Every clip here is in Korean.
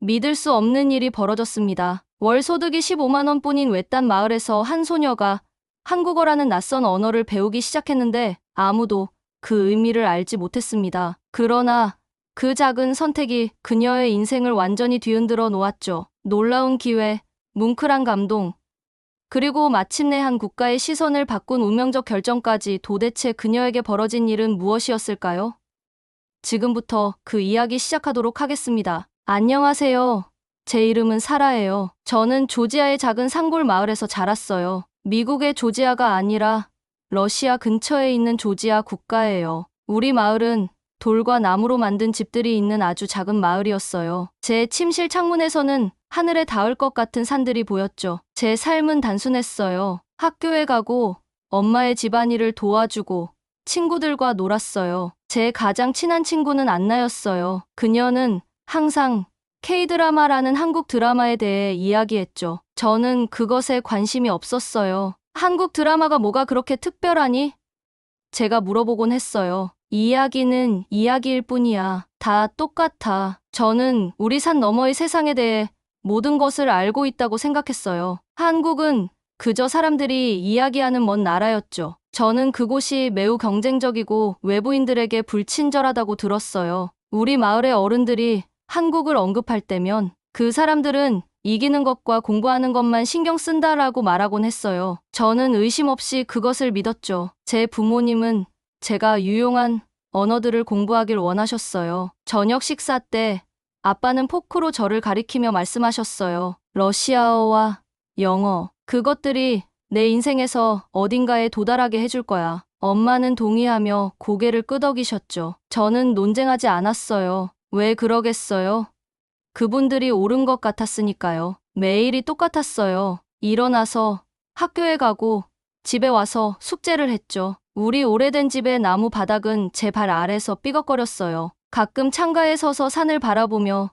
믿을 수 없는 일이 벌어졌습니다. 월 소득이 15만 원뿐인 외딴 마을에서 한 소녀가 한국어라는 낯선 언어를 배우기 시작했는데 아무도 그 의미를 알지 못했습니다. 그러나 그 작은 선택이 그녀의 인생을 완전히 뒤흔들어 놓았죠. 놀라운 기회, 뭉클한 감동, 그리고 마침내 한 국가의 시선을 바꾼 운명적 결정까지. 도대체 그녀에게 벌어진 일은 무엇이었을까요? 지금부터 그 이야기 시작하도록 하겠습니다. 안녕하세요. 제 이름은 사라예요. 저는 조지아의 작은 산골 마을에서 자랐어요. 미국의 조지아가 아니라 러시아 근처에 있는 조지아 국가예요. 우리 마을은 돌과 나무로 만든 집들이 있는 아주 작은 마을이었어요. 제 침실 창문에서는 하늘에 닿을 것 같은 산들이 보였죠. 제 삶은 단순했어요. 학교에 가고 엄마의 집안일을 도와주고 친구들과 놀았어요. 제 가장 친한 친구는 안나였어요. 그녀는 항상 K-드라마라는 한국 드라마에 대해 이야기했죠. 저는 그것에 관심이 없었어요. 한국 드라마가 뭐가 그렇게 특별하니? 제가 물어보곤 했어요. 이야기는 이야기일 뿐이야. 다 똑같아. 저는 우리 산 너머의 세상에 대해 모든 것을 알고 있다고 생각했어요. 한국은 그저 사람들이 이야기하는 먼 나라였죠. 저는 그곳이 매우 경쟁적이고 외부인들에게 불친절하다고 들었어요. 우리 마을의 어른들이 한국을 언급할 때면 그 사람들은 이기는 것과 공부하는 것만 신경 쓴다라고 말하곤 했어요. 저는 의심 없이 그것을 믿었죠. 제 부모님은 제가 유용한 언어들을 공부하길 원하셨어요. 저녁 식사 때 아빠는 포크로 저를 가리키며 말씀하셨어요. 러시아어와 영어, 그것들이 내 인생에서 어딘가에 도달하게 해줄 거야. 엄마는 동의하며 고개를 끄덕이셨죠. 저는 논쟁하지 않았어요. 왜 그러겠어요? 그분들이 옳은 것 같았으니까요. 매일이 똑같았어요. 일어나서 학교에 가고 집에 와서 숙제를 했죠. 우리 오래된 집의 나무 바닥은 제 발 아래서 삐걱거렸어요. 가끔 창가에 서서 산을 바라보며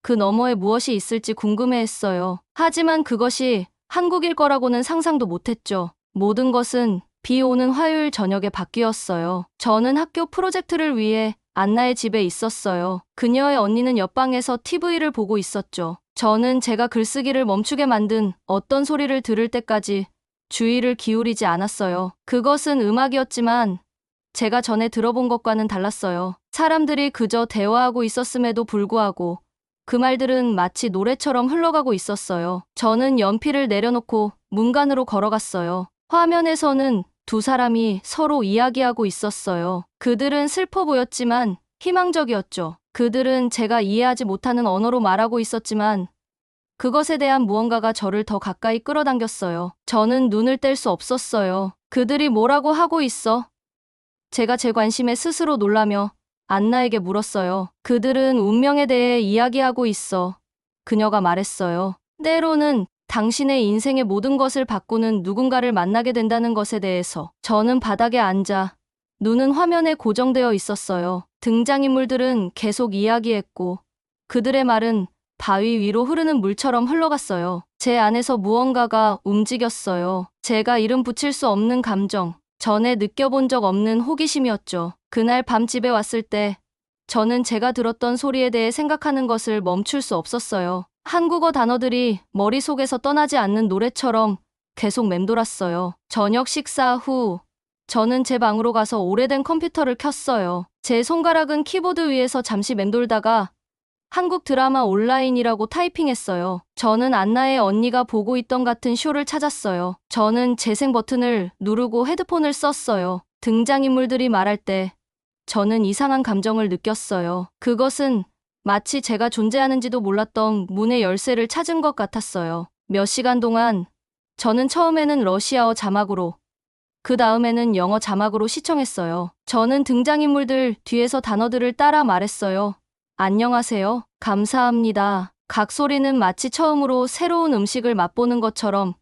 그 너머에 무엇이 있을지 궁금해했어요. 하지만 그것이 한국일 거라고는 상상도 못했죠. 모든 것은 비 오는 화요일 저녁에 바뀌었어요. 저는 학교 프로젝트를 위해 안나의 집에 있었어요. 그녀의 언니는 옆방에서 TV를 보고 있었죠. 저는 제가 글쓰기를 멈추게 만든 어떤 소리를 들을 때까지 주의를 기울이지 않았어요. 그것은 음악이었지만 제가 전에 들어본 것과는 달랐어요. 사람들이 그저 대화하고 있었음에도 불구하고 그 말들은 마치 노래처럼 흘러가고 있었어요. 저는 연필을 내려놓고 문간으로 걸어갔어요. 화면에서는 두 사람이 서로 이야기하고 있었어요. 그들은 슬퍼 보였지만 희망적이었죠. 그들은 제가 이해하지 못하는 언어로 말하고 있었지만 그것에 대한 무언가가 저를 더 가까이 끌어당겼어요. 저는 눈을 뗄 수 없었어요. 그들이 뭐라고 하고 있어? 제가 제 관심에 스스로 놀라며 안나에게 물었어요. 그들은 운명에 대해 이야기하고 있어. 그녀가 말했어요. 때로는 당신의 인생의 모든 것을 바꾸는 누군가를 만나게 된다는 것에 대해서. 저는 바닥에 앉아 눈은 화면에 고정되어 있었어요. 등장인물들은 계속 이야기했고 그들의 말은 바위 위로 흐르는 물처럼 흘러갔어요. 제 안에서 무언가가 움직였어요. 제가 이름 붙일 수 없는 감정, 전에 느껴본 적 없는 호기심이었죠. 그날 밤 집에 왔을 때 저는 제가 들었던 소리에 대해 생각하는 것을 멈출 수 없었어요. 한국어 단어들이 머릿속에서 떠나지 않는 노래처럼 계속 맴돌았어요. 저녁 식사 후 저는 제 방으로 가서 오래된 컴퓨터를 켰어요. 제 손가락은 키보드 위에서 잠시 맴돌다가 한국 드라마 온라인이라고 타이핑했어요. 저는 안나의 언니가 보고 있던 같은 쇼를 찾았어요. 저는 재생 버튼을 누르고 헤드폰을 썼어요. 등장인물들이 말할 때 저는 이상한 감정을 느꼈어요. 그것은 마치 제가 존재하는지도 몰랐던 문의 열쇠를 찾은 것 같았어요. 몇 시간 동안 저는 처음에는 러시아어 자막으로, 그 다음에는 영어 자막으로 시청했어요. 저는 등장인물들 뒤에서 단어들을 따라 말했어요. 안녕하세요. 감사합니다. 각 소리는 마치 처음으로 새로운 음식을 맛보는 것처럼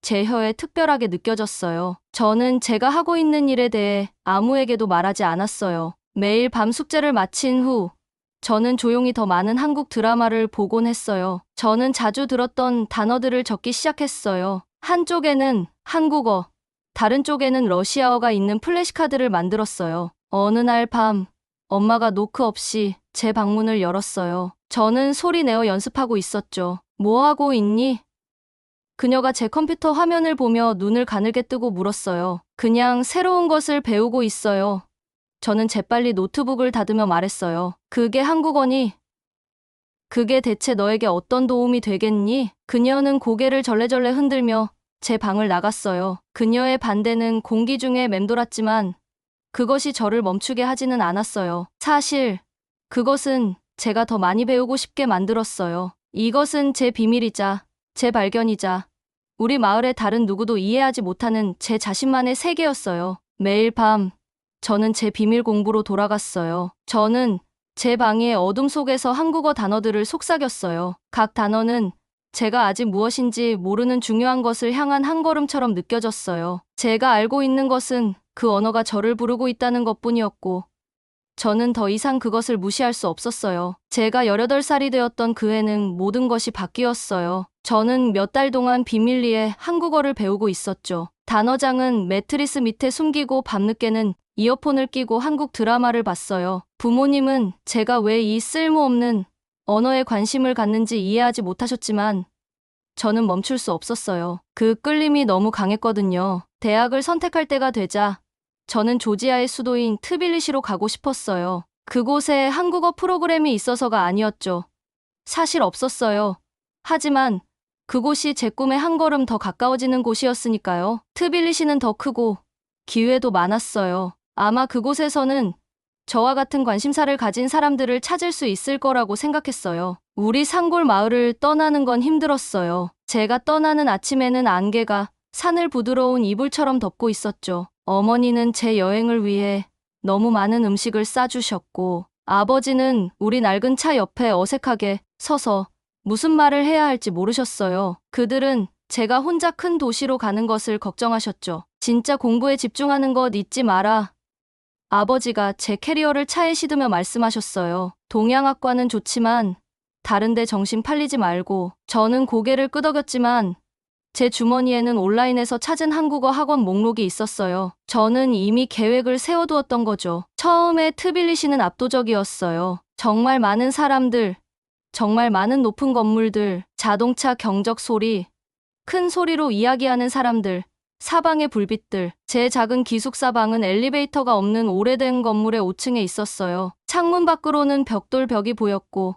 제 혀에 특별하게 느껴졌어요. 저는 제가 하고 있는 일에 대해 아무에게도 말하지 않았어요. 매일 밤 숙제를 마친 후 저는 조용히 더 많은 한국 드라마를 보곤 했어요. 저는 자주 들었던 단어들을 적기 시작했어요. 한쪽에는 한국어, 다른 쪽에는 러시아어가 있는 플래시카드를 만들었어요. 어느 날 밤 엄마가 노크 없이 제 방문을 열었어요. 저는 소리 내어 연습하고 있었죠. 뭐 하고 있니? 그녀가 제 컴퓨터 화면을 보며 눈을 가늘게 뜨고 물었어요. 그냥 새로운 것을 배우고 있어요. 저는 재빨리 노트북을 닫으며 말했어요. 그게 한국어니? 그게 대체 너에게 어떤 도움이 되겠니? 그녀는 고개를 절레절레 흔들며 제 방을 나갔어요. 그녀의 반대는 공기 중에 맴돌았지만 그것이 저를 멈추게 하지는 않았어요. 사실 그것은 제가 더 많이 배우고 싶게 만들었어요. 이것은 제 비밀이자 제 발견이자 우리 마을의 다른 누구도 이해하지 못하는 제 자신만의 세계였어요. 매일 밤 저는 제 비밀 공부로 돌아갔어요. 저는 제 방의 어둠 속에서 한국어 단어들을 속삭였어요. 각 단어는 제가 아직 무엇인지 모르는 중요한 것을 향한 한 걸음처럼 느껴졌어요. 제가 알고 있는 것은 그 언어가 저를 부르고 있다는 것뿐이었고 저는 더 이상 그것을 무시할 수 없었어요. 제가 18살이 되었던 그 해는 모든 것이 바뀌었어요. 저는 몇 달 동안 비밀리에 한국어를 배우고 있었죠. 단어장은 매트리스 밑에 숨기고 밤늦게는 이어폰을 끼고 한국 드라마를 봤어요. 부모님은 제가 왜 이 쓸모없는 언어에 관심을 갖는지 이해하지 못하셨지만 저는 멈출 수 없었어요. 그 끌림이 너무 강했거든요. 대학을 선택할 때가 되자 저는 조지아의 수도인 트빌리시로 가고 싶었어요. 그곳에 한국어 프로그램이 있어서가 아니었죠. 사실 없었어요. 하지만 그곳이 제 꿈에 한 걸음 더 가까워지는 곳이었으니까요. 트빌리시는 더 크고 기회도 많았어요. 아마 그곳에서는 저와 같은 관심사를 가진 사람들을 찾을 수 있을 거라고 생각했어요. 우리 산골 마을을 떠나는 건 힘들었어요. 제가 떠나는 아침에는 안개가 산을 부드러운 이불처럼 덮고 있었죠. 어머니는 제 여행을 위해 너무 많은 음식을 싸주셨고 아버지는 우리 낡은 차 옆에 어색하게 서서 무슨 말을 해야 할지 모르셨어요. 그들은 제가 혼자 큰 도시로 가는 것을 걱정하셨죠. 진짜 공부에 집중하는 것 잊지 마라. 아버지가 제 캐리어를 차에 싣으며 말씀하셨어요. 동양학과는 좋지만 다른데 정신 팔리지 말고. 저는 고개를 끄덕였지만 제 주머니에는 온라인에서 찾은 한국어 학원 목록이 있었어요. 저는 이미 계획을 세워두었던 거죠. 처음에 트빌리시는 압도적이었어요. 정말 많은 사람들, 정말 많은 높은 건물들, 자동차 경적 소리, 큰 소리로 이야기하는 사람들, 사방의 불빛들. 제 작은 기숙사 방은 엘리베이터가 없는 오래된 건물의 5층에 있었어요. 창문 밖으로는 벽돌벽이 보였고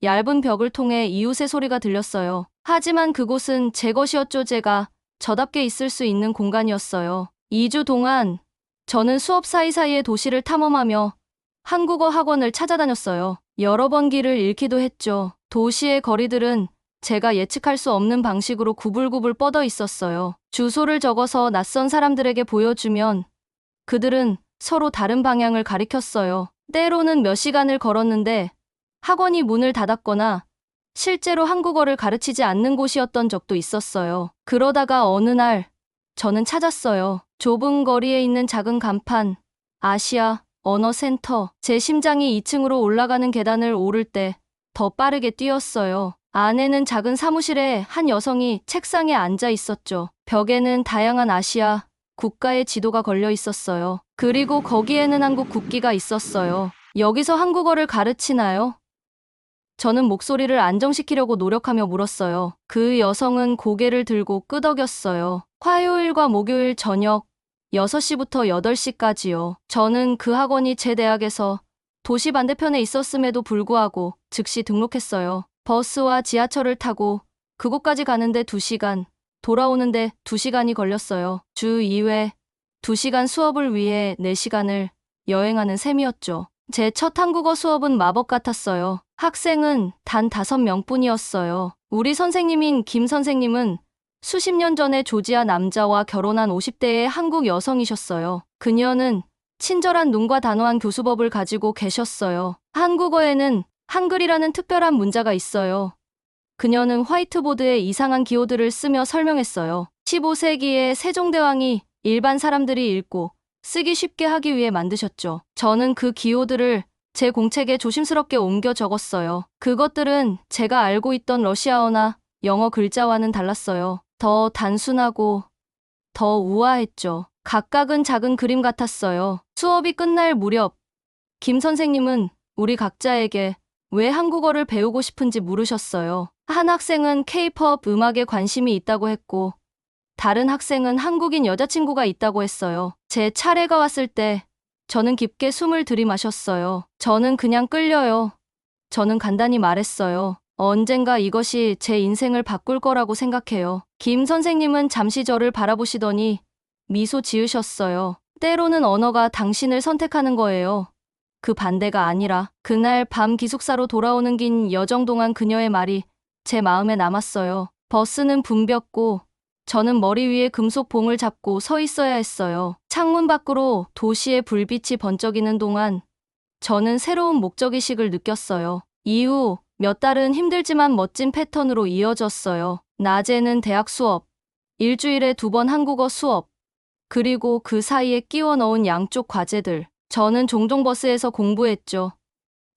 얇은 벽을 통해 이웃의 소리가 들렸어요. 하지만 그곳은 제 것이었죠. 제가 저답게 있을 수 있는 공간이었어요. 2주 동안 저는 수업 사이사이에 도시를 탐험하며 한국어 학원을 찾아다녔어요. 여러 번 길을 잃기도 했죠. 도시의 거리들은 제가 예측할 수 없는 방식으로 구불구불 뻗어 있었어요. 주소를 적어서 낯선 사람들에게 보여주면 그들은 서로 다른 방향을 가리켰어요. 때로는 몇 시간을 걸었는데 학원이 문을 닫았거나 실제로 한국어를 가르치지 않는 곳이었던 적도 있었어요. 그러다가 어느 날 저는 찾았어요. 좁은 거리에 있는 작은 간판, 아시아 언어 센터. 제 심장이 2층으로 올라가는 계단을 오를 때 더 빠르게 뛰었어요. 안에는 작은 사무실에 한 여성이 책상에 앉아 있었죠. 벽에는 다양한 아시아 국가의 지도가 걸려 있었어요. 그리고 거기에는 한국 국기가 있었어요. 여기서 한국어를 가르치나요? 저는 목소리를 안정시키려고 노력하며 물었어요. 그 여성은 고개를 들고 끄덕였어요. 화요일과 목요일 저녁 6시부터 8시까지요. 저는 그 학원이 제 대학에서 도시 반대편에 있었음에도 불구하고 즉시 등록했어요. 버스와 지하철을 타고 그곳까지 가는데 2시간, 돌아오는데 2시간이 걸렸어요. 주 2회 2시간 수업을 위해 4시간을 여행하는 셈이었죠. 제 첫 한국어 수업은 마법 같았어요. 학생은 단 5명뿐이었어요. 우리 선생님인 김 선생님은 수십 년 전에 조지아 남자와 결혼한 50대의 한국 여성이셨어요. 그녀는 친절한 눈과 단호한 교수법을 가지고 계셨어요. 한국어에는 한글이라는 특별한 문자가 있어요. 그녀는 화이트보드에 이상한 기호들을 쓰며 설명했어요. 15세기의 세종대왕이 일반 사람들이 읽고 쓰기 쉽게 하기 위해 만드셨죠. 저는 그 기호들을 제 공책에 조심스럽게 옮겨 적었어요. 그것들은 제가 알고 있던 러시아어나 영어 글자와는 달랐어요. 더 단순하고 더 우아했죠. 각각은 작은 그림 같았어요. 수업이 끝날 무렵 김 선생님은 우리 각자에게 왜 한국어를 배우고 싶은지 물으셨어요. 한 학생은 K-pop 음악에 관심이 있다고 했고, 다른 학생은 한국인 여자친구가 있다고 했어요. 제 차례가 왔을 때 저는 깊게 숨을 들이마셨어요. 저는 그냥 끌려요. 저는 간단히 말했어요. 언젠가 이것이 제 인생을 바꿀 거라고 생각해요. 김 선생님은 잠시 저를 바라보시더니 미소 지으셨어요. 때로는 언어가 당신을 선택하는 거예요. 그 반대가 아니라. 그날 밤 기숙사로 돌아오는 긴 여정 동안 그녀의 말이 제 마음에 남았어요. 버스는 붐볐고 저는 머리 위에 금속 봉을 잡고 서 있어야 했어요. 창문 밖으로 도시의 불빛이 번쩍이는 동안 저는 새로운 목적의식을 느꼈어요. 이후 몇 달은 힘들지만 멋진 패턴으로 이어졌어요. 낮에는 대학 수업, 일주일에 2번 한국어 수업, 그리고 그 사이에 끼워 넣은 양쪽 과제들. 저는 종종 버스에서 공부했죠.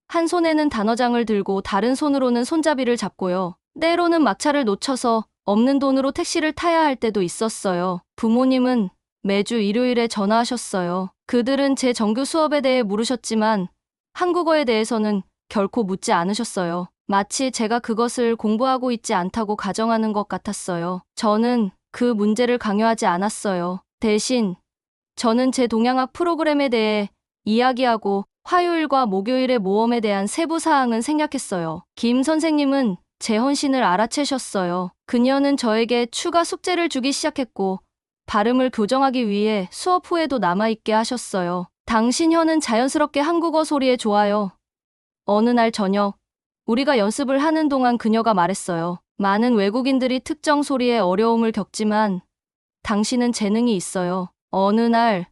한 손에는 단어장을 들고 다른 손으로는 손잡이를 잡고요. 때로는 막차를 놓쳐서 없는 돈으로 택시를 타야 할 때도 있었어요. 부모님은 매주 일요일에 전화하셨어요. 그들은 제 정규 수업에 대해 물으셨지만 한국어에 대해서는 결코 묻지 않으셨어요. 마치 제가 그것을 공부하고 있지 않다고 가정하는 것 같았어요. 저는 그 문제를 강요하지 않았어요. 대신 저는 제 동양학 프로그램에 대해 이야기하고 화요일과 목요일의 모험에 대한 세부 사항은 생략했어요. 김 선생님은 제 헌신을 알아채셨어요. 그녀는 저에게 추가 숙제를 주기 시작했고 발음을 교정하기 위해 수업 후에도 남아있게 하셨어요. 당신 혀는 자연스럽게 한국어 소리에 좋아요. 어느 날 저녁, 우리가 연습을 하는 동안 그녀가 말했어요. 많은 외국인들이 특정 소리에 어려움을 겪지만 당신은 재능이 있어요. 어느 날,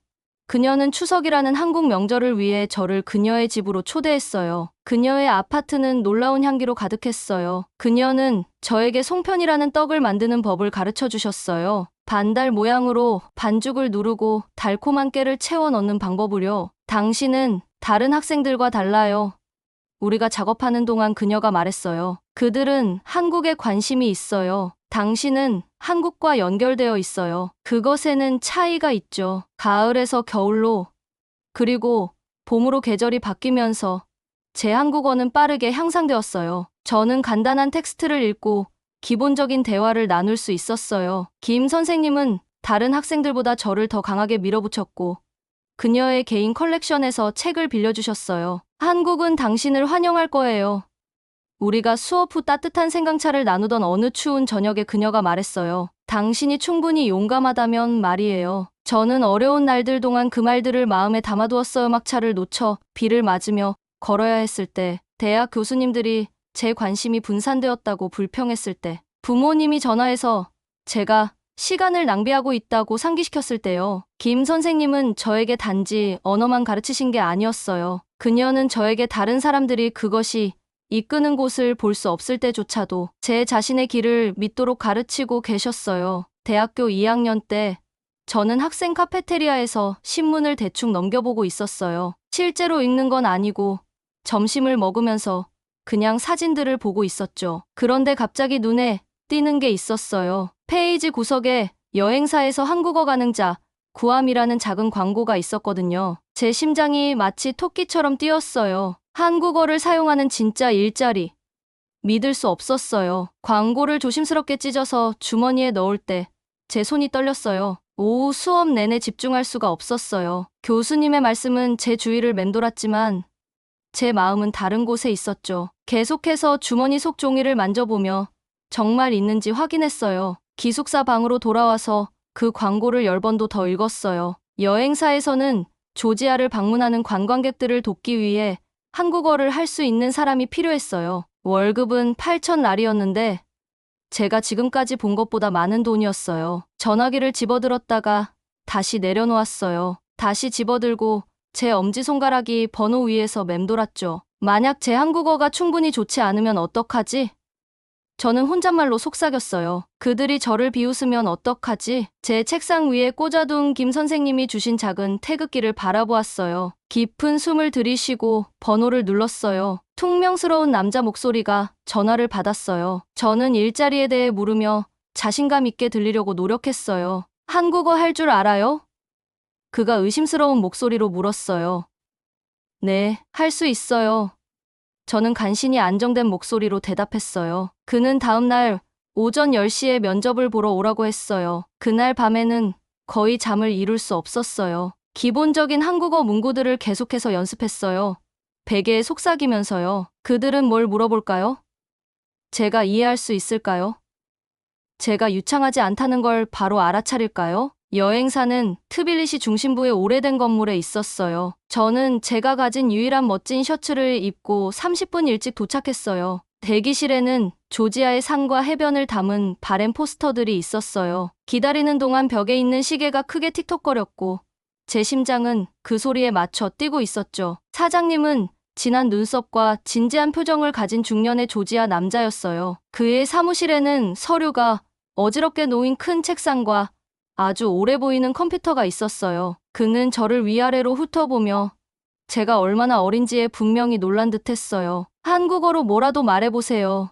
그녀는 추석이라는 한국 명절을 위해 저를 그녀의 집으로 초대했어요. 그녀의 아파트는 놀라운 향기로 가득했어요. 그녀는 저에게 송편이라는 떡을 만드는 법을 가르쳐 주셨어요. 반달 모양으로 반죽을 누르고 달콤한 깨를 채워 넣는 방법을요. 당신은 다른 학생들과 달라요. 우리가 작업하는 동안 그녀가 말했어요. 그들은 한국에 관심이 있어요. 당신은 한국과 연결되어 있어요. 그것에는 차이가 있죠. 가을에서 겨울로, 그리고 봄으로 계절이 바뀌면서 제 한국어는 빠르게 향상되었어요. 저는 간단한 텍스트를 읽고 기본적인 대화를 나눌 수 있었어요. 김 선생님은 다른 학생들보다 저를 더 강하게 밀어붙였고 그녀의 개인 컬렉션에서 책을 빌려주셨어요. 한국은 당신을 환영할 거예요. 우리가 수업 후 따뜻한 생강차를 나누던 어느 추운 저녁에 그녀가 말했어요. 당신이 충분히 용감하다면 말이에요. 저는 어려운 날들 동안 그 말들을 마음에 담아두었어요. 막차를 놓쳐 비를 맞으며 걸어야 했을 때, 대학 교수님들이 제 관심이 분산되었다고 불평했을 때, 부모님이 전화해서 제가 시간을 낭비하고 있다고 상기시켰을 때요. 김 선생님은 저에게 단지 언어만 가르치신 게 아니었어요. 그녀는 저에게 다른 사람들이 그것이 이끄는 곳을 볼 수 없을 때조차도 제 자신의 길을 믿도록 가르치고 계셨어요. 대학교 2학년 때 저는 학생 카페테리아에서 신문을 대충 넘겨보고 있었어요. 실제로 읽는 건 아니고 점심을 먹으면서 그냥 사진들을 보고 있었죠. 그런데 갑자기 눈에 띄는 게 있었어요. 페이지 구석에 여행사에서 한국어 가능자 구함이라는 작은 광고가 있었거든요. 제 심장이 마치 토끼처럼 뛰었어요. 한국어를 사용하는 진짜 일자리. 믿을 수 없었어요. 광고를 조심스럽게 찢어서 주머니에 넣을 때 제 손이 떨렸어요. 오후 수업 내내 집중할 수가 없었어요. 교수님의 말씀은 제 주위를 맴돌았지만 제 마음은 다른 곳에 있었죠. 계속해서 주머니 속 종이를 만져보며 정말 있는지 확인했어요. 기숙사 방으로 돌아와서 그 광고를 10번도 더 읽었어요. 여행사에서는 조지아를 방문하는 관광객들을 돕기 위해 한국어를 할 수 있는 사람이 필요했어요. 월급은 8,000랄이었는데 제가 지금까지 본 것보다 많은 돈이었어요. 전화기를 집어들었다가 다시 내려놓았어요. 다시 집어들고 제 엄지손가락이 번호 위에서 맴돌았죠. 만약 제 한국어가 충분히 좋지 않으면 어떡하지? 저는 혼잣말로 속삭였어요. 그들이 저를 비웃으면 어떡하지? 제 책상 위에 꽂아둔 김 선생님이 주신 작은 태극기를 바라보았어요. 깊은 숨을 들이쉬고 번호를 눌렀어요. 퉁명스러운 남자 목소리가 전화를 받았어요. 저는 일자리에 대해 물으며 자신감 있게 들리려고 노력했어요. 한국어 할 줄 알아요? 그가 의심스러운 목소리로 물었어요. 네, 할 수 있어요. 저는 간신히 안정된 목소리로 대답했어요. 그는 다음 날 오전 10시에 면접을 보러 오라고 했어요. 그날 밤에는 거의 잠을 이룰 수 없었어요. 기본적인 한국어 문구들을 계속해서 연습했어요. 베개에 속삭이면서요. 그들은 뭘 물어볼까요? 제가 이해할 수 있을까요? 제가 유창하지 않다는 걸 바로 알아차릴까요? 여행사는 트빌리시 중심부의 오래된 건물에 있었어요. 저는 제가 가진 유일한 멋진 셔츠를 입고 30분 일찍 도착했어요. 대기실에는 조지아의 산과 해변을 담은 바랜 포스터들이 있었어요. 기다리는 동안 벽에 있는 시계가 크게 틱톡거렸고 제 심장은 그 소리에 맞춰 뛰고 있었죠. 사장님은 진한 눈썹과 진지한 표정을 가진 중년의 조지아 남자였어요. 그의 사무실에는 서류가 어지럽게 놓인 큰 책상과 아주 오래 보이는 컴퓨터가 있었어요. 그는 저를 위아래로 훑어보며 제가 얼마나 어린지에 분명히 놀란 듯했어요. 한국어로 뭐라도 말해보세요.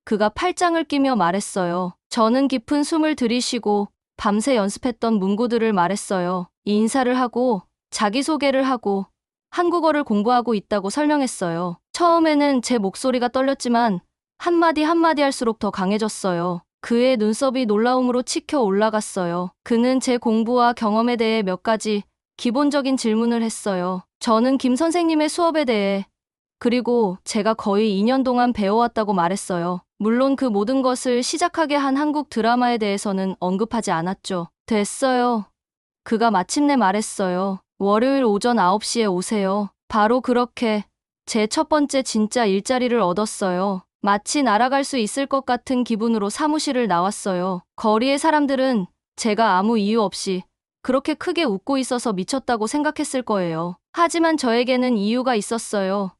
그가 팔짱을 끼며 말했어요. 저는 깊은 숨을 들이쉬고 밤새 연습했던 문구들을 말했어요. 인사를 하고 자기소개를 하고 한국어를 공부하고 있다고 설명했어요. 처음에는 제 목소리가 떨렸지만 한마디 한마디 할수록 더 강해졌어요. 그의 눈썹이 놀라움으로 치켜 올라갔어요. 그는 제 공부와 경험에 대해 몇 가지 기본적인 질문을 했어요. 저는 김 선생님의 수업에 대해 그리고 제가 거의 2년 동안 배워왔다고 말했어요. 물론 그 모든 것을 시작하게 한 한국 드라마에 대해서는 언급하지 않았죠. 됐어요. 그가 마침내 말했어요. 월요일 오전 9시에 오세요. 바로 그렇게 제 첫 번째 진짜 일자리를 얻었어요. 마치 날아갈 수 있을 것 같은 기분으로 사무실을 나왔어요. 거리의 사람들은 제가 아무 이유 없이 그렇게 크게 웃고 있어서 미쳤다고 생각했을 거예요. 하지만 저에게는 이유가 있었어요.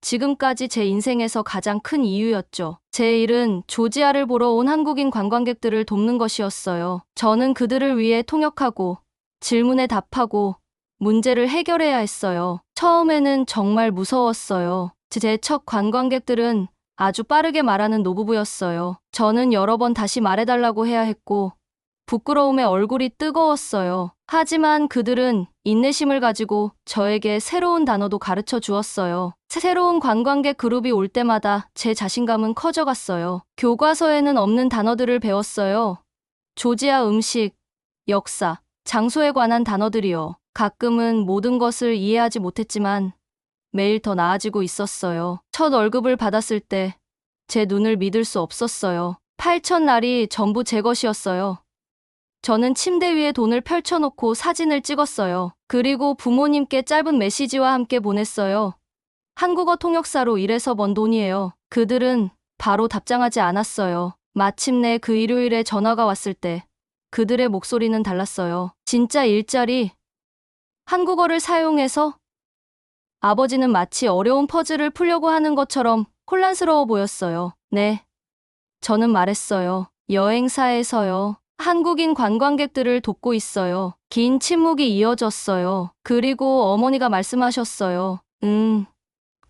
지금까지 제 인생에서 가장 큰 이유였죠. 제 일은 조지아를 보러 온 한국인 관광객들을 돕는 것이었어요. 저는 그들을 위해 통역하고 질문에 답하고 문제를 해결해야 했어요. 처음에는 정말 무서웠어요. 제 첫 관광객들은 아주 빠르게 말하는 노부부였어요. 저는 여러 번 다시 말해달라고 해야 했고 부끄러움에 얼굴이 뜨거웠어요. 하지만 그들은 인내심을 가지고 저에게 새로운 단어도 가르쳐 주었어요. 새로운 관광객 그룹이 올 때마다 제 자신감은 커져갔어요. 교과서에는 없는 단어들을 배웠어요. 조지아 음식, 역사, 장소에 관한 단어들이요. 가끔은 모든 것을 이해하지 못했지만 매일 더 나아지고 있었어요. 첫 월급을 받았을 때 제 눈을 믿을 수 없었어요. 8,000날이 전부 제 것이었어요. 저는 침대 위에 돈을 펼쳐놓고 사진을 찍었어요. 그리고 부모님께 짧은 메시지와 함께 보냈어요. 한국어 통역사로 일해서 번 돈이에요. 그들은 바로 답장하지 않았어요. 마침내 그 일요일에 전화가 왔을 때 그들의 목소리는 달랐어요. 진짜 일자리? 한국어를 사용해서? 아버지는 마치 어려운 퍼즐을 풀려고 하는 것처럼 혼란스러워 보였어요. 네. 저는 말했어요. 여행사에서요. 한국인 관광객들을 돕고 있어요. 긴 침묵이 이어졌어요. 그리고 어머니가 말씀하셨어요.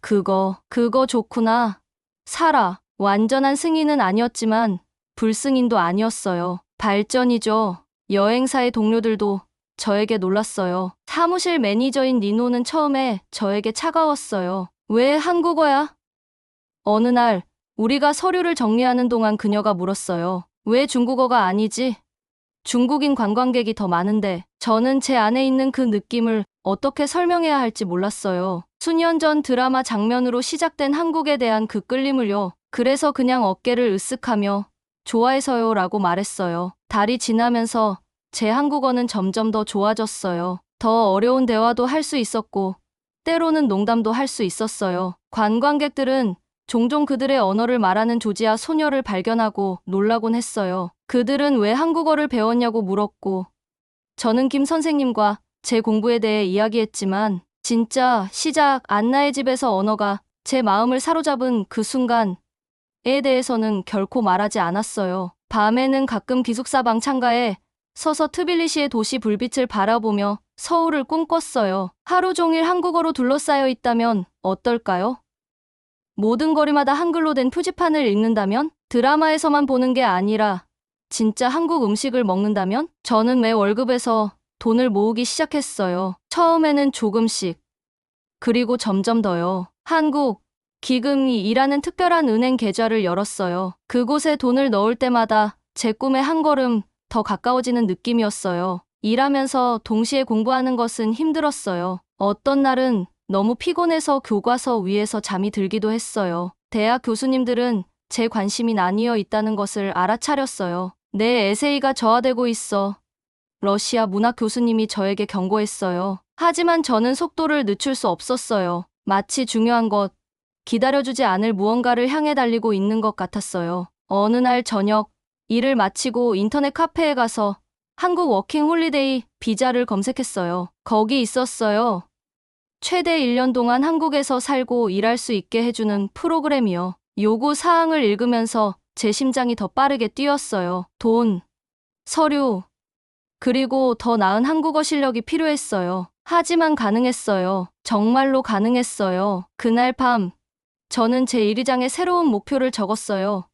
그거 좋구나. 살아. 완전한 승인은 아니었지만 불승인도 아니었어요. 발전이죠. 여행사의 동료들도 저에게 놀랐어요. 사무실 매니저인 니노는 처음에 저에게 차가웠어요. 왜 한국어야? 어느 날 우리가 서류를 정리하는 동안 그녀가 물었어요. 왜 중국어가 아니지? 중국인 관광객이 더 많은데. 저는 제 안에 있는 그 느낌을 어떻게 설명해야 할지 몰랐어요. 수년 전 드라마 장면으로 시작된 한국에 대한 그 끌림을요. 그래서 그냥 어깨를 으쓱하며 좋아해서요 라고 말했어요. 달이 지나면서 제 한국어는 점점 더 좋아졌어요. 더 어려운 대화도 할 수 있었고 때로는 농담도 할 수 있었어요. 관광객들은 종종 그들의 언어를 말하는 조지아 소녀를 발견하고 놀라곤 했어요. 그들은 왜 한국어를 배웠냐고 물었고 저는 김 선생님과 제 공부에 대해 이야기했지만 진짜 시작 안나의 집에서 언어가 제 마음을 사로잡은 그 순간에 대해서는 결코 말하지 않았어요. 밤에는 가끔 기숙사 방 창가에 서서 트빌리시의 도시 불빛을 바라보며 서울을 꿈꿨어요. 하루 종일 한국어로 둘러싸여 있다면 어떨까요? 모든 거리마다 한글로 된 표지판을 읽는다면? 드라마에서만 보는 게 아니라 진짜 한국 음식을 먹는다면? 저는 매 월급에서 돈을 모으기 시작했어요. 처음에는 조금씩. 그리고 점점 더요. 한국, 기금이라는 특별한 은행 계좌를 열었어요. 그곳에 돈을 넣을 때마다 제 꿈에 한 걸음 더 가까워지는 느낌이었어요. 일하면서 동시에 공부하는 것은 힘들었어요. 어떤 날은 너무 피곤해서 교과서 위에서 잠이 들기도 했어요. 대학 교수님들은 제 관심이 나뉘어 있다는 것을 알아차렸어요. 내 에세이가 저하되고 있어. 러시아 문학 교수님이 저에게 경고했어요. 하지만 저는 속도를 늦출 수 없었어요. 마치 중요한 것, 기다려주지 않을 무언가를 향해 달리고 있는 것 같았어요. 어느 날 저녁, 일을 마치고 인터넷 카페에 가서 한국 워킹 홀리데이 비자를 검색했어요. 거기 있었어요. 최대 1년 동안 한국에서 살고 일할 수 있게 해주는 프로그램이요. 요구 사항을 읽으면서 제 심장이 더 빠르게 뛰었어요. 돈, 서류, 그리고 더 나은 한국어 실력이 필요했어요. 하지만 가능했어요. 정말로 가능했어요. 그날 밤, 저는 제 일기장에 새로운 목표를 적었어요.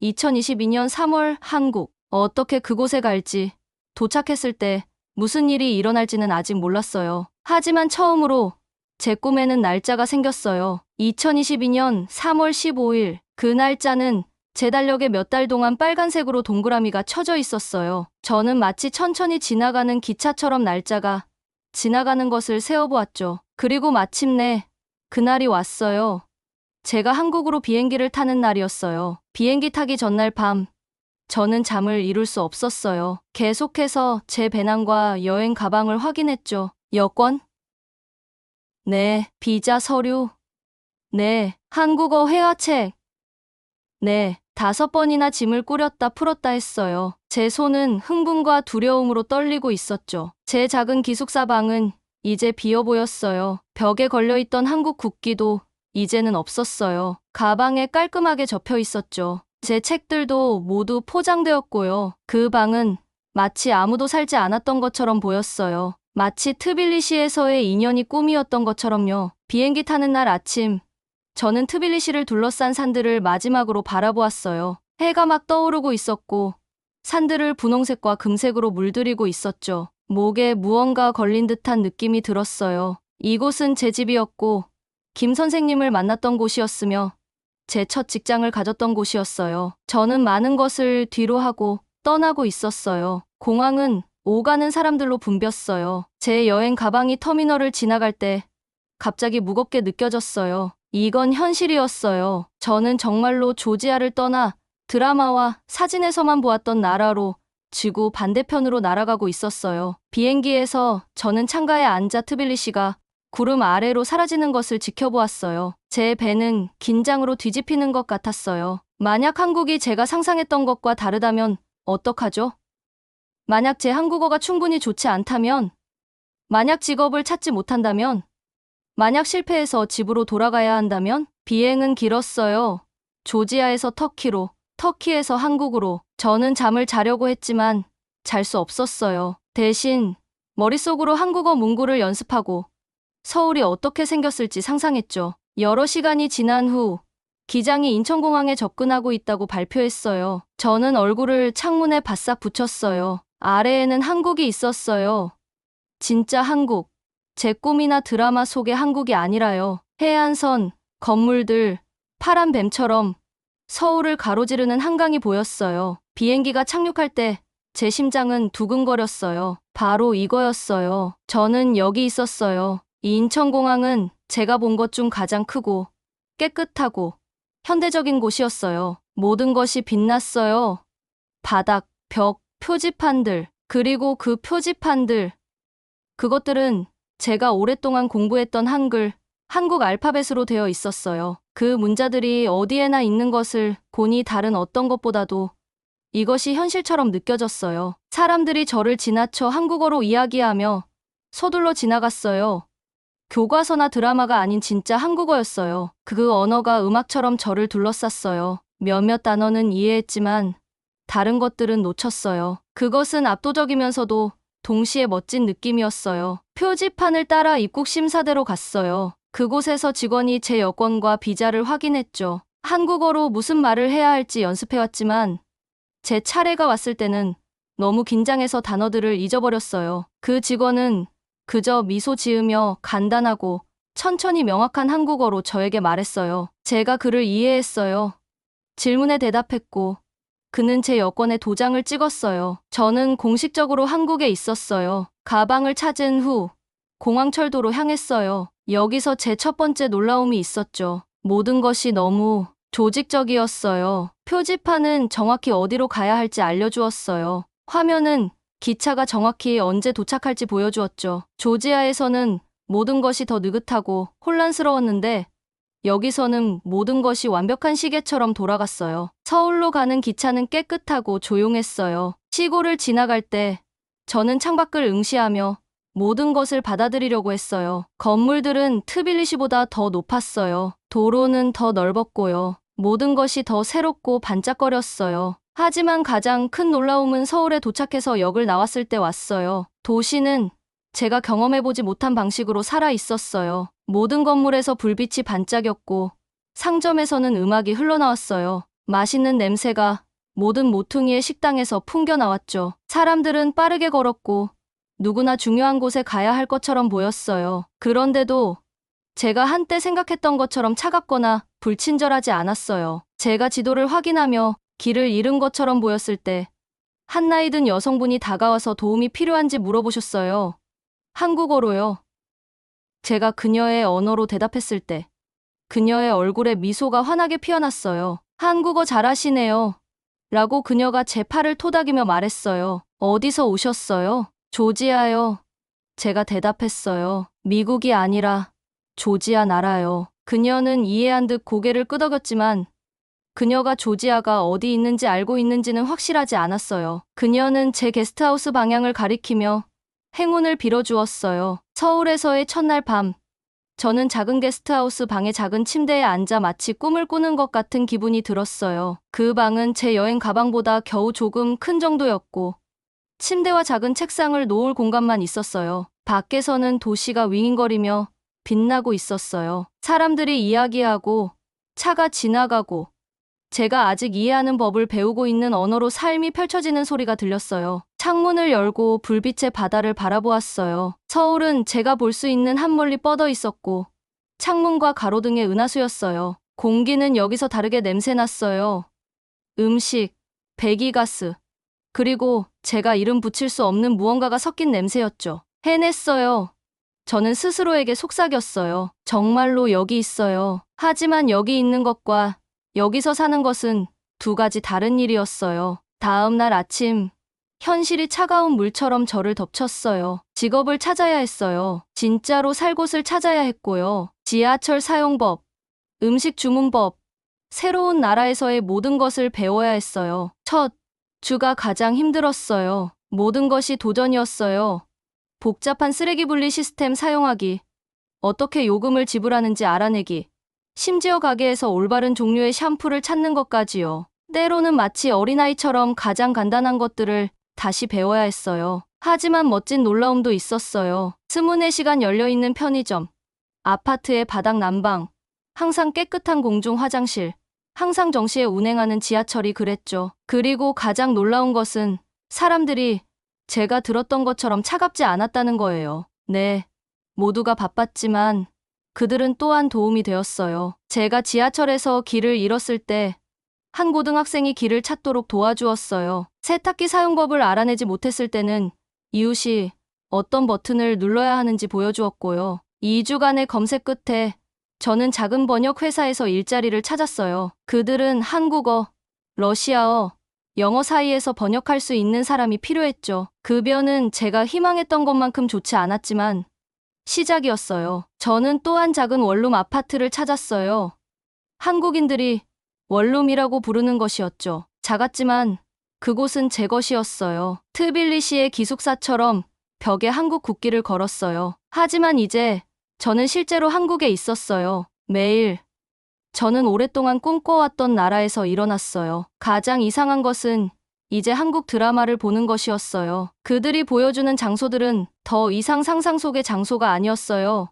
2022년 3월 한국. 어떻게 그곳에 갈지, 도착했을 때 무슨 일이 일어날지는 아직 몰랐어요. 하지만 처음으로 제 꿈에는 날짜가 생겼어요. 2022년 3월 15일. 그 날짜는 제 달력에 몇 달 동안 빨간색으로 동그라미가 쳐져 있었어요. 저는 마치 천천히 지나가는 기차처럼 날짜가 지나가는 것을 세어보았죠. 그리고 마침내 그날이 왔어요. 제가 한국으로 비행기를 타는 날이었어요. 비행기 타기 전날 밤, 저는 잠을 이룰 수 없었어요. 계속해서 제 배낭과 여행 가방을 확인했죠. 여권? 네. 비자 서류? 네. 한국어 회화책? 네. 5번이나 짐을 꾸렸다 풀었다 했어요. 제 손은 흥분과 두려움으로 떨리고 있었죠. 제 작은 기숙사 방은 이제 비어 보였어요. 벽에 걸려있던 한국 국기도 이제는 없었어요. 가방에 깔끔하게 접혀 있었죠. 제 책들도 모두 포장되었고요. 그 방은 마치 아무도 살지 않았던 것처럼 보였어요. 마치 트빌리시에서의 인연이 꿈이었던 것처럼요. 비행기 타는 날 아침, 저는 트빌리시를 둘러싼 산들을 마지막으로 바라보았어요. 해가 막 떠오르고 있었고 산들을 분홍색과 금색으로 물들이고 있었죠. 목에 무언가 걸린 듯한 느낌이 들었어요. 이곳은 제 집이었고 김 선생님을 만났던 곳이었으며 제 첫 직장을 가졌던 곳이었어요. 저는 많은 것을 뒤로 하고 떠나고 있었어요. 공항은 오가는 사람들로 붐볐어요. 제 여행 가방이 터미널을 지나갈 때 갑자기 무겁게 느껴졌어요. 이건 현실이었어요. 저는 정말로 조지아를 떠나 드라마와 사진에서만 보았던 나라로 지구 반대편으로 날아가고 있었어요. 비행기에서 저는 창가에 앉아 트빌리시가 구름 아래로 사라지는 것을 지켜보았어요. 제 배는 긴장으로 뒤집히는 것 같았어요. 만약 한국이 제가 상상했던 것과 다르다면 어떡하죠? 만약 제 한국어가 충분히 좋지 않다면? 만약 직업을 찾지 못한다면? 만약 실패해서 집으로 돌아가야 한다면? 비행은 길었어요. 조지아에서 터키로, 터키에서 한국으로. 저는 잠을 자려고 했지만 잘 수 없었어요. 대신 머릿속으로 한국어 문구를 연습하고 서울이 어떻게 생겼을지 상상했죠. 여러 시간이 지난 후 기장이 인천공항에 접근하고 있다고 발표했어요. 저는 얼굴을 창문에 바싹 붙였어요. 아래에는 한국이 있었어요. 진짜 한국. 제 꿈이나 드라마 속의 한국이 아니라요. 해안선, 건물들, 파란 뱀처럼 서울을 가로지르는 한강이 보였어요. 비행기가 착륙할 때 제 심장은 두근거렸어요. 바로 이거였어요. 저는 여기 있었어요. 이 인천공항은 제가 본 것 중 가장 크고 깨끗하고 현대적인 곳이었어요. 모든 것이 빛났어요. 바닥, 벽, 표지판들, 그리고 그 표지판들. 그것들은 제가 오랫동안 공부했던 한글, 한국 알파벳으로 되어 있었어요. 그 문자들이 어디에나 있는 것을 보니 다른 어떤 것보다도 이것이 현실처럼 느껴졌어요. 사람들이 저를 지나쳐 한국어로 이야기하며 서둘러 지나갔어요. 교과서나 드라마가 아닌 진짜 한국어였어요. 그 언어가 음악처럼 저를 둘러쌌어요. 몇몇 단어는 이해했지만 다른 것들은 놓쳤어요. 그것은 압도적이면서도 동시에 멋진 느낌이었어요. 표지판을 따라 입국 심사대로 갔어요. 그곳에서 직원이 제 여권과 비자를 확인했죠. 한국어로 무슨 말을 해야 할지 연습해왔지만 제 차례가 왔을 때는 너무 긴장해서 단어들을 잊어버렸어요. 그 직원은 그저 미소 지으며 간단하고 천천히 명확한 한국어로 저에게 말했어요. 제가 그를 이해했어요. 질문에 대답했고, 그는 제 여권에 도장을 찍었어요. 저는 공식적으로 한국에 있었어요. 가방을 찾은 후 공항철도로 향했어요. 여기서 제 첫 번째 놀라움이 있었죠. 모든 것이 너무 조직적이었어요. 표지판은 정확히 어디로 가야 할지 알려주었어요. 화면은 기차가 정확히 언제 도착할지 보여주었죠. 조지아에서는 모든 것이 더 느긋하고 혼란스러웠는데 여기서는 모든 것이 완벽한 시계처럼 돌아갔어요. 서울로 가는 기차는 깨끗하고 조용했어요. 시골을 지나갈 때 저는 창밖을 응시하며 모든 것을 받아들이려고 했어요. 건물들은 트빌리시보다 더 높았어요. 도로는 더 넓었고요. 모든 것이 더 새롭고 반짝거렸어요. 하지만 가장 큰 놀라움은 서울에 도착해서 역을 나왔을 때 왔어요. 도시는 제가 경험해보지 못한 방식으로 살아 있었어요. 모든 건물에서 불빛이 반짝였고 상점에서는 음악이 흘러나왔어요. 맛있는 냄새가 모든 모퉁이의 식당에서 풍겨나왔죠. 사람들은 빠르게 걸었고 누구나 중요한 곳에 가야 할 것처럼 보였어요. 그런데도 제가 한때 생각했던 것처럼 차갑거나 불친절하지 않았어요. 제가 지도를 확인하며 길을 잃은 것처럼 보였을 때 한 나이 든 여성분이 다가와서 도움이 필요한지 물어보셨어요. 한국어로요. 제가 그녀의 언어로 대답했을 때 그녀의 얼굴에 미소가 환하게 피어났어요. 한국어 잘하시네요. 라고 그녀가 제 팔을 토닥이며 말했어요. 어디서 오셨어요? 조지아요. 제가 대답했어요. 미국이 아니라 조지아 나라요. 그녀는 이해한 듯 고개를 끄덕였지만 그녀가 조지아가 어디 있는지 알고 있는지는 확실하지 않았어요. 그녀는 제 게스트하우스 방향을 가리키며 행운을 빌어주었어요. 서울에서의 첫날 밤, 저는 작은 게스트하우스 방의 작은 침대에 앉아 마치 꿈을 꾸는 것 같은 기분이 들었어요. 그 방은 제 여행 가방보다 겨우 조금 큰 정도였고 침대와 작은 책상을 놓을 공간만 있었어요. 밖에서는 도시가 윙윙거리며 빛나고 있었어요. 사람들이 이야기하고 차가 지나가고 제가 아직 이해하는 법을 배우고 있는 언어로 삶이 펼쳐지는 소리가 들렸어요. 창문을 열고 불빛의 바다를 바라보았어요. 서울은 제가 볼 수 있는 한 멀리 뻗어 있었고 창문과 가로등의 은하수였어요. 공기는 여기서 다르게 냄새났어요. 음식, 배기가스, 그리고 제가 이름 붙일 수 없는 무언가가 섞인 냄새였죠. 해냈어요. 저는 스스로에게 속삭였어요. 정말로 여기 있어요. 하지만 여기 있는 것과 여기서 사는 것은 두 가지 다른 일이었어요. 다음 날 아침, 현실이 차가운 물처럼 저를 덮쳤어요. 직업을 찾아야 했어요. 진짜로 살 곳을 찾아야 했고요. 지하철 사용법, 음식 주문법, 새로운 나라에서의 모든 것을 배워야 했어요. 첫 주가 가장 힘들었어요. 모든 것이 도전이었어요. 복잡한 쓰레기 분리 시스템 사용하기, 어떻게 요금을 지불하는지 알아내기, 심지어 가게에서 올바른 종류의 샴푸를 찾는 것까지요. 때로는 마치 어린아이처럼 가장 간단한 것들을 다시 배워야 했어요. 하지만 멋진 놀라움도 있었어요. 24시간 열려있는 편의점, 아파트의 바닥 난방, 항상 깨끗한 공중 화장실, 항상 정시에 운행하는 지하철이 그랬죠. 그리고 가장 놀라운 것은 사람들이 제가 들었던 것처럼 차갑지 않았다는 거예요. 네, 모두가 바빴지만 그들은 또한 도움이 되었어요. 제가 지하철에서 길을 잃었을 때 한 고등학생이 길을 찾도록 도와주었어요. 세탁기 사용법을 알아내지 못했을 때는 이웃이 어떤 버튼을 눌러야 하는지 보여주었고요. 2주간의 검색 끝에 저는 작은 번역 회사에서 일자리를 찾았어요. 그들은 한국어, 러시아어, 영어 사이에서 번역할 수 있는 사람이 필요했죠. 급여는 제가 희망했던 것만큼 좋지 않았지만 시작이었어요. 저는 또한 작은 원룸 아파트를 찾았어요. 한국인들이 원룸이라고 부르는 것이었죠. 작았지만 그곳은 제 것이었어요. 트빌리시의 기숙사처럼 벽에 한국 국기를 걸었어요. 하지만 이제 저는 실제로 한국에 있었어요. 매일 저는 오랫동안 꿈꿔왔던 나라에서 일어났어요. 가장 이상한 것은 이제 한국 드라마를 보는 것이었어요. 그들이 보여주는 장소들은 더 이상 상상 속의 장소가 아니었어요.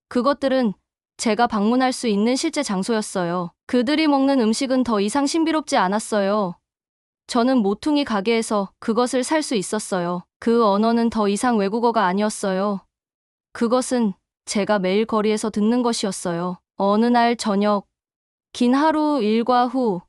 그것들은 제가 방문할 수 있는 실제 장소였어요. 그들이 먹는 음식은 더 이상 신비롭지 않았어요. 저는 모퉁이 가게에서 그것을 살 수 있었어요. 그 언어는 더 이상 외국어가 아니었어요. 그것은 제가 매일 거리에서 듣는 것이었어요. 어느 날 저녁, 긴 하루 일과 후,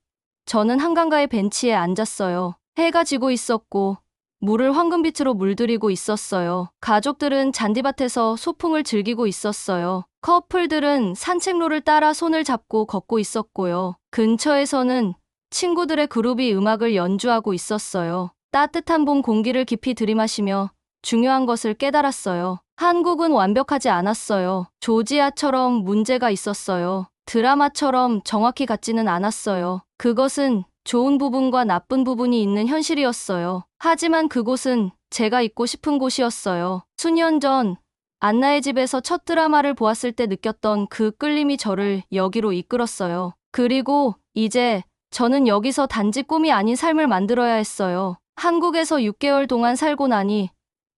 저는 한강가의 벤치에 앉았어요. 해가 지고 있었고, 물을 황금빛으로 물들이고 있었어요. 가족들은 잔디밭에서 소풍을 즐기고 있었어요. 커플들은 산책로를 따라 손을 잡고 걷고 있었고요. 근처에서는 친구들의 그룹이 음악을 연주하고 있었어요. 따뜻한 봄 공기를 깊이 들이마시며 중요한 것을 깨달았어요. 한국은 완벽하지 않았어요. 조지아처럼 문제가 있었어요. 드라마처럼 정확히 같지는 않았어요. 그것은 좋은 부분과 나쁜 부분이 있는 현실이었어요. 하지만 그곳은 제가 있고 싶은 곳이었어요. 수년 전 안나의 집에서 첫 드라마를 보았을 때 느꼈던 그 끌림이 저를 여기로 이끌었어요. 그리고 이제 저는 여기서 단지 꿈이 아닌 삶을 만들어야 했어요. 한국에서 6개월 동안 살고 나니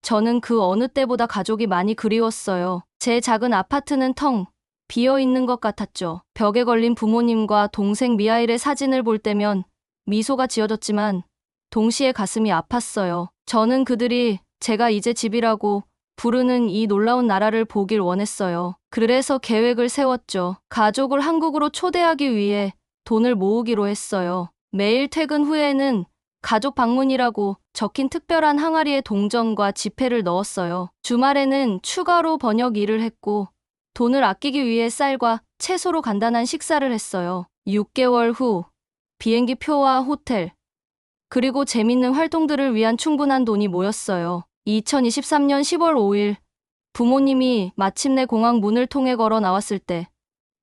저는 그 어느 때보다 가족이 많이 그리웠어요. 제 작은 아파트는 텅 비어 있는 것 같았죠. 벽에 걸린 부모님과 동생 미하일의 사진을 볼 때면 미소가 지어졌지만 동시에 가슴이 아팠어요. 저는 그들이 제가 이제 집이라고 부르는 이 놀라운 나라를 보길 원했어요. 그래서 계획을 세웠죠. 가족을 한국으로 초대하기 위해 돈을 모으기로 했어요. 매일 퇴근 후에는 가족 방문이라고 적힌 특별한 항아리에 동전과 지폐를 넣었어요. 주말에는 추가로 번역 일을 했고 돈을 아끼기 위해 쌀과 채소로 간단한 식사를 했어요. 6개월 후 비행기 표와 호텔, 그리고 재밌는 활동들을 위한 충분한 돈이 모였어요. 2023년 10월 5일 부모님이 마침내 공항 문을 통해 걸어 나왔을 때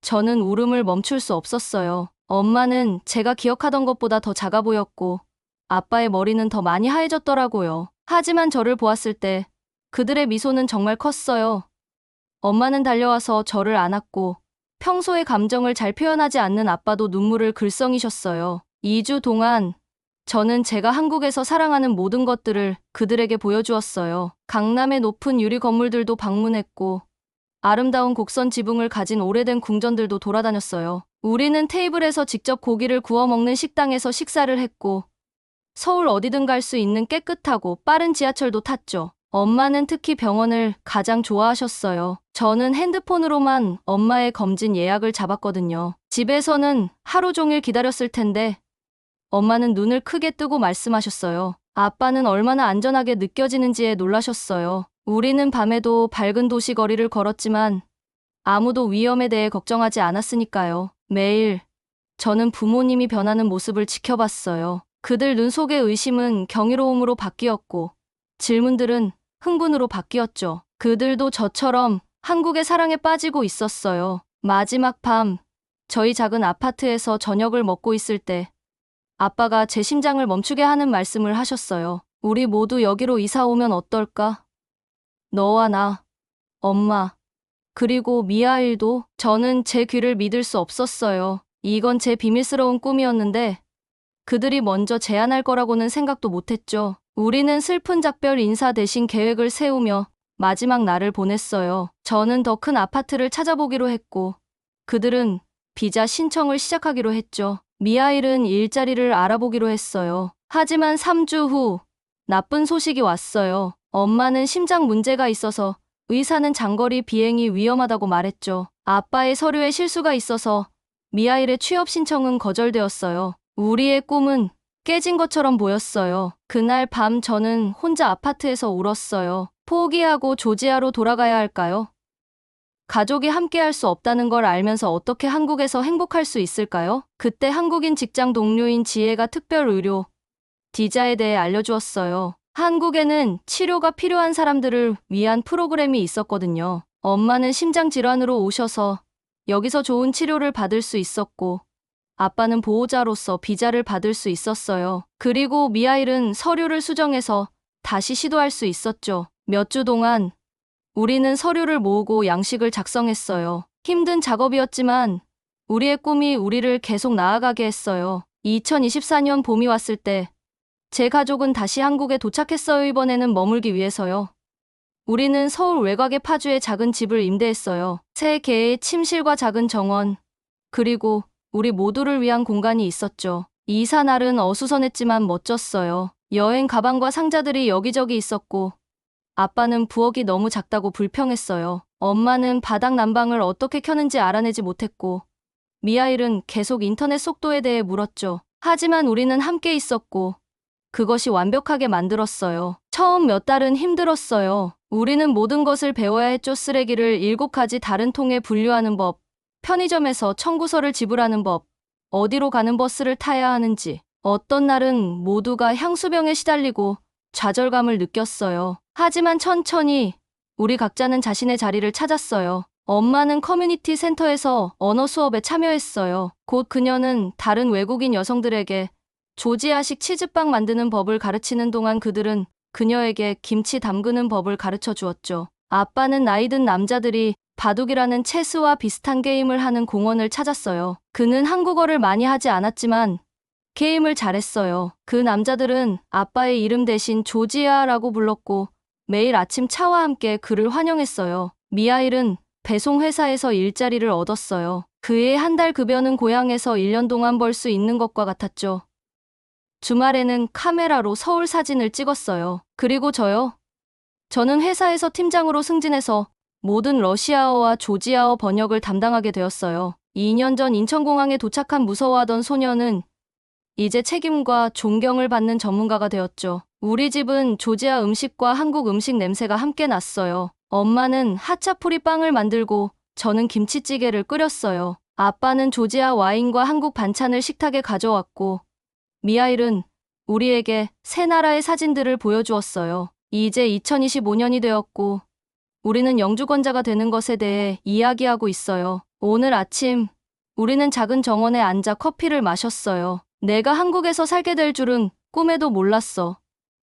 저는 울음을 멈출 수 없었어요. 엄마는 제가 기억하던 것보다 더 작아 보였고 아빠의 머리는 더 많이 하얘졌더라고요. 하지만 저를 보았을 때 그들의 미소는 정말 컸어요. 엄마는 달려와서 저를 안았고 평소에 감정을 잘 표현하지 않는 아빠도 눈물을 글썽이셨어요. 2주 동안 저는 제가 한국에서 사랑하는 모든 것들을 그들에게 보여주었어요. 강남의 높은 유리 건물들도 방문했고 아름다운 곡선 지붕을 가진 오래된 궁전들도 돌아다녔어요. 우리는 테이블에서 직접 고기를 구워 먹는 식당에서 식사를 했고 서울 어디든 갈 수 있는 깨끗하고 빠른 지하철도 탔죠. 엄마는 특히 병원을 가장 좋아하셨어요. 저는 핸드폰으로만 엄마의 검진 예약을 잡았거든요. 집에서는 하루 종일 기다렸을 텐데 엄마는 눈을 크게 뜨고 말씀하셨어요. 아빠는 얼마나 안전하게 느껴지는지에 놀라셨어요. 우리는 밤에도 밝은 도시 거리를 걸었지만 아무도 위험에 대해 걱정하지 않았으니까요. 매일 저는 부모님이 변하는 모습을 지켜봤어요. 그들 눈 속의 의심은 경이로움으로 바뀌었고 질문들은 흥분으로 바뀌었죠. 그들도 저처럼 한국의 사랑에 빠지고 있었어요. 마지막 밤, 저희 작은 아파트에서 저녁을 먹고 있을 때 아빠가 제 심장을 멈추게 하는 말씀을 하셨어요. 우리 모두 여기로 이사 오면 어떨까? 너와 나, 엄마, 그리고 미하일도. 저는 제 귀를 믿을 수 없었어요. 이건 제 비밀스러운 꿈이었는데 그들이 먼저 제안할 거라고는 생각도 못했죠. 우리는 슬픈 작별 인사 대신 계획을 세우며 마지막 날을 보냈어요. 저는 더 큰 아파트를 찾아보기로 했고 그들은 비자 신청을 시작하기로 했죠. 미하일은 일자리를 알아보기로 했어요. 하지만 3주 후 나쁜 소식이 왔어요. 엄마는 심장 문제가 있어서 의사는 장거리 비행이 위험하다고 말했죠. 아빠의 서류에 실수가 있어서 미하일의 취업 신청은 거절되었어요. 우리의 꿈은 깨진 것처럼 보였어요. 그날 밤 저는 혼자 아파트에서 울었어요. 포기하고 조지아로 돌아가야 할까요? 가족이 함께할 수 없다는 걸 알면서 어떻게 한국에서 행복할 수 있을까요? 그때 한국인 직장 동료인 지혜가 특별 의료 디자에 대해 알려주었어요. 한국에는 치료가 필요한 사람들을 위한 프로그램이 있었거든요. 엄마는 심장질환으로 오셔서 여기서 좋은 치료를 받을 수 있었고 아빠는 보호자로서 비자를 받을 수 있었어요. 그리고 미하일은 서류를 수정해서 다시 시도할 수 있었죠. 몇 주 동안 우리는 서류를 모으고 양식을 작성했어요. 힘든 작업이었지만 우리의 꿈이 우리를 계속 나아가게 했어요. 2024년 봄이 왔을 때 제 가족은 다시 한국에 도착했어요. 이번에는 머물기 위해서요. 우리는 서울 외곽의 파주에 작은 집을 임대했어요. 3개의 침실과 작은 정원, 그리고 우리 모두를 위한 공간이 있었죠. 이사 날은 어수선했지만 멋졌어요. 여행 가방과 상자들이 여기저기 있었고 아빠는 부엌이 너무 작다고 불평했어요. 엄마는 바닥 난방을 어떻게 켜는지 알아내지 못했고, 미하일은 계속 인터넷 속도에 대해 물었죠. 하지만 우리는 함께 있었고, 그것이 완벽하게 만들었어요. 처음 몇 달은 힘들었어요. 우리는 모든 것을 배워야 했죠. 쓰레기를 7가지 다른 통에 분류하는 법, 편의점에서 청구서를 지불하는 법, 어디로 가는 버스를 타야 하는지. 어떤 날은 모두가 향수병에 시달리고 좌절감을 느꼈어요. 하지만 천천히 우리 각자는 자신의 자리를 찾았어요. 엄마는 커뮤니티 센터에서 언어 수업에 참여했어요. 곧 그녀는 다른 외국인 여성들에게 조지아식 치즈빵 만드는 법을 가르치는 동안 그들은 그녀에게 김치 담그는 법을 가르쳐 주었죠. 아빠는 나이 든 남자들이 바둑이라는 체스와 비슷한 게임을 하는 공원을 찾았어요. 그는 한국어를 많이 하지 않았지만 게임을 잘했어요. 그 남자들은 아빠의 이름 대신 조지아라고 불렀고 매일 아침 차와 함께 그를 환영했어요. 미하일은 배송회사에서 일자리를 얻었어요. 그의 한 달 급여는 고향에서 1년 동안 벌 수 있는 것과 같았죠. 주말에는 카메라로 서울 사진을 찍었어요. 그리고 저는 회사에서 팀장으로 승진해서 모든 러시아어와 조지아어 번역을 담당하게 되었어요. 2년 전 인천공항에 도착한 무서워하던 소녀는 이제 책임과 존경을 받는 전문가가 되었죠. 우리 집은 조지아 음식과 한국 음식 냄새가 함께 났어요. 엄마는 하차프리 빵을 만들고 저는 김치찌개를 끓였어요. 아빠는 조지아 와인과 한국 반찬을 식탁에 가져왔고 미하일은 우리에게 새 나라의 사진들을 보여주었어요. 이제 2025년이 되었고 우리는 영주권자가 되는 것에 대해 이야기하고 있어요. 오늘 아침 우리는 작은 정원에 앉아 커피를 마셨어요. 내가 한국에서 살게 될 줄은 꿈에도 몰랐어.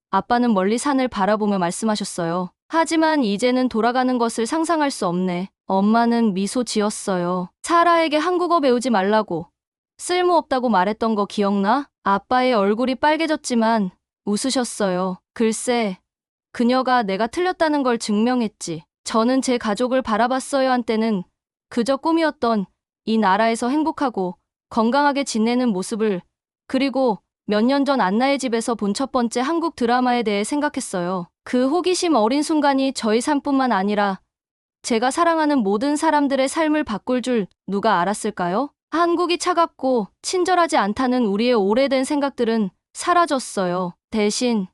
아빠는 멀리 산을 바라보며 말씀하셨어요. 하지만 이제는 돌아가는 것을 상상할 수 없네. 엄마는 미소 지었어요. 사라에게 한국어 배우지 말라고 쓸모없다고 말했던 거 기억나? 아빠의 얼굴이 빨개졌지만 웃으셨어요. 글쎄, 그녀가 내가 틀렸다는 걸 증명했지. 저는 제 가족을 바라봤어요. 한때는 그저 꿈이었던 이 나라에서 행복하고 건강하게 지내는 모습을, 그리고 몇 년 전 안나의 집에서 본 첫 번째 한국 드라마에 대해 생각했어요. 그 호기심 어린 순간이 저희 삶뿐만 아니라 제가 사랑하는 모든 사람들의 삶을 바꿀 줄 누가 알았을까요? 한국이 차갑고 친절하지 않다는 우리의 오래된 생각들은 사라졌어요. 대신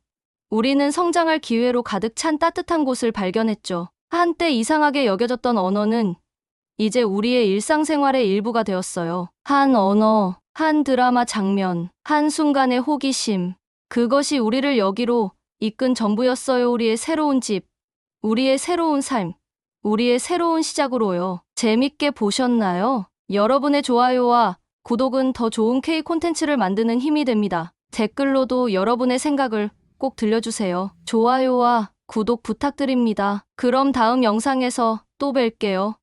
우리는 성장할 기회로 가득 찬 따뜻한 곳을 발견했죠. 한때 이상하게 여겨졌던 언어는 이제 우리의 일상생활의 일부가 되었어요. 한 언어, 한 드라마 장면, 한 순간의 호기심. 그것이 우리를 여기로 이끈 전부였어요. 우리의 새로운 집, 우리의 새로운 삶, 우리의 새로운 시작으로요. 재밌게 보셨나요? 여러분의 좋아요와 구독은 더 좋은 K 콘텐츠를 만드는 힘이 됩니다. 댓글로도 여러분의 생각을 꼭 들려주세요. 좋아요와 구독 부탁드립니다. 그럼 다음 영상에서 또 뵐게요.